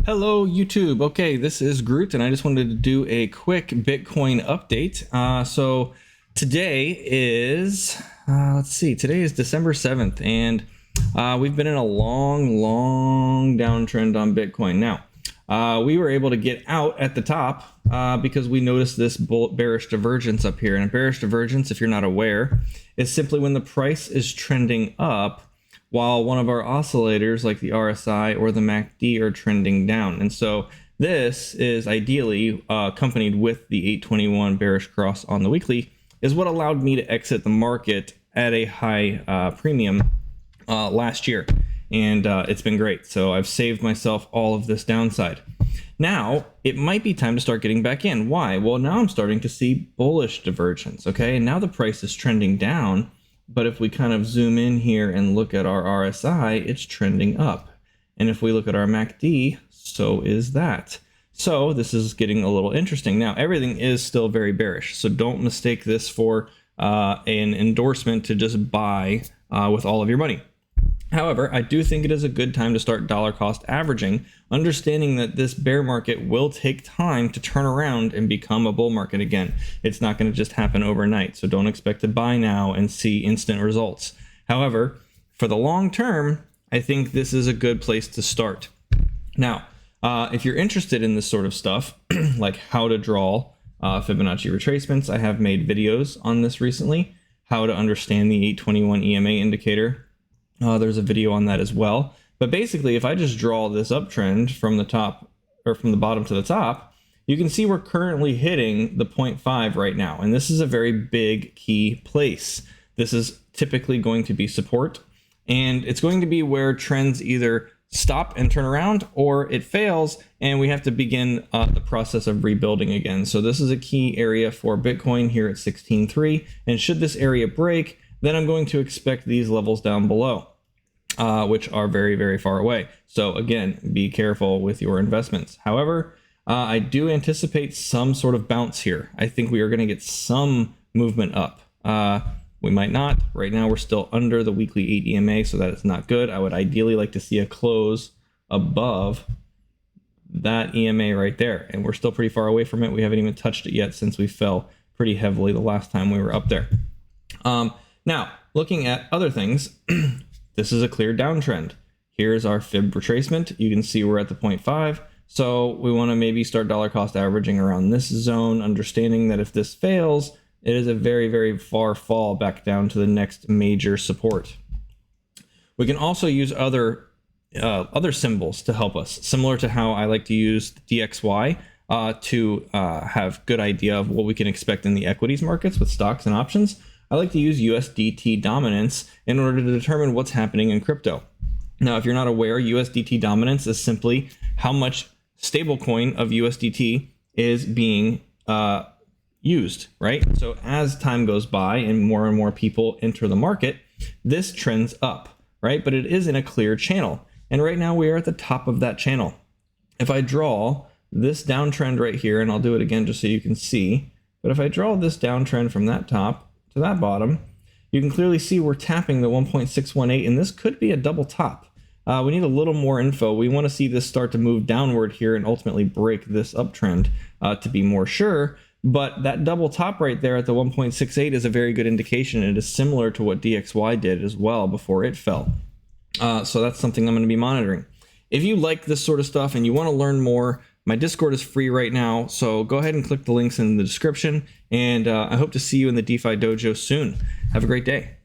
Hello YouTube. Okay, this is Groot and I just wanted to do a quick Bitcoin update. So today is, today is December 7th and we've been in a long downtrend on Bitcoin. Now, we were able to get out at the top because we noticed this bearish divergence up here. And a bearish divergence, if you're not aware, is simply when the price is trending up while one of our oscillators like the RSI or the MACD are trending down. And so this is ideally accompanied with the 821 bearish cross on the weekly is what allowed me to exit the market at a high premium last year. And it's been great. So I've saved myself all of this downside. Now it might be time to start getting back in. Why? Well, now I'm starting to see bullish divergence. Okay. And now the price is trending down. But if we kind of zoom in here and look at our RSI, it's trending up. And if we look at our MACD, so is that. So this is getting a little interesting. Now, everything is still very bearish. So don't mistake this for an endorsement to just buy with all of your money. However, I do think it is a good time to start dollar cost averaging, understanding that this bear market will take time to turn around and become a bull market again. It's not going to just happen overnight, so don't expect to buy now and see instant results. However, for the long term, I think this is a good place to start. Now, if you're interested in this sort of stuff, like how to draw Fibonacci retracements, I have made videos on this recently, how to understand the 821 EMA indicator. There's a video on that as well. But basically, if I just draw this uptrend from the top or from the bottom to the top, you can see we're currently hitting the 0.5 right now. And this is a very big key place. This is typically going to be support. And it's going to be where trends either stop and turn around or it fails and we have to begin the process of rebuilding again. So this is a key area for Bitcoin here at 16.3. And should this area break, then I'm going to expect these levels down below, which are very far away. So again, be careful with your investments. However, I do anticipate some sort of bounce here. I think we are going to get some movement up. We might not. Right now, we're still under the weekly 8 EMA, so that is not good. I would ideally like to see a close above that EMA right there. And we're still pretty far away from it. We haven't even touched it yet since we fell pretty heavily the last time we were up there. Now, looking at other things, this is a clear downtrend. Here's our fib retracement. You can see we're at the 0.5. So we want to maybe start dollar cost averaging around this zone, understanding that if this fails, it is a very far fall back down to the next major support. We can also use other symbols to help us, similar to how I like to use DXY to have good idea of what we can expect in the equities markets with stocks and options. I like to use USDT dominance in order to determine what's happening in crypto. Now, if you're not aware, USDT dominance is simply how much stablecoin of USDT is being used, right? So as time goes by and more people enter the market, this trends up, right? But it is in a clear channel. And right now we are at the top of that channel. If I draw this downtrend right here, and I'll do it again just so you can see, but if I draw this downtrend from that top to that bottom, you can clearly see we're tapping the 1.618, and this could be a double top. We need a little more info. We want to see this start to move downward here and ultimately break this uptrend to be more sure. But that double top right there at the 1.68 is a very good indication. It is similar to what DXY did as well before it fell. So that's something I'm going to be monitoring. If you like this sort of stuff and you want to learn more, my Discord is free right now, so go ahead and click the links in the description, and I hope to see you in the DeFi Dojo soon. Have a great day.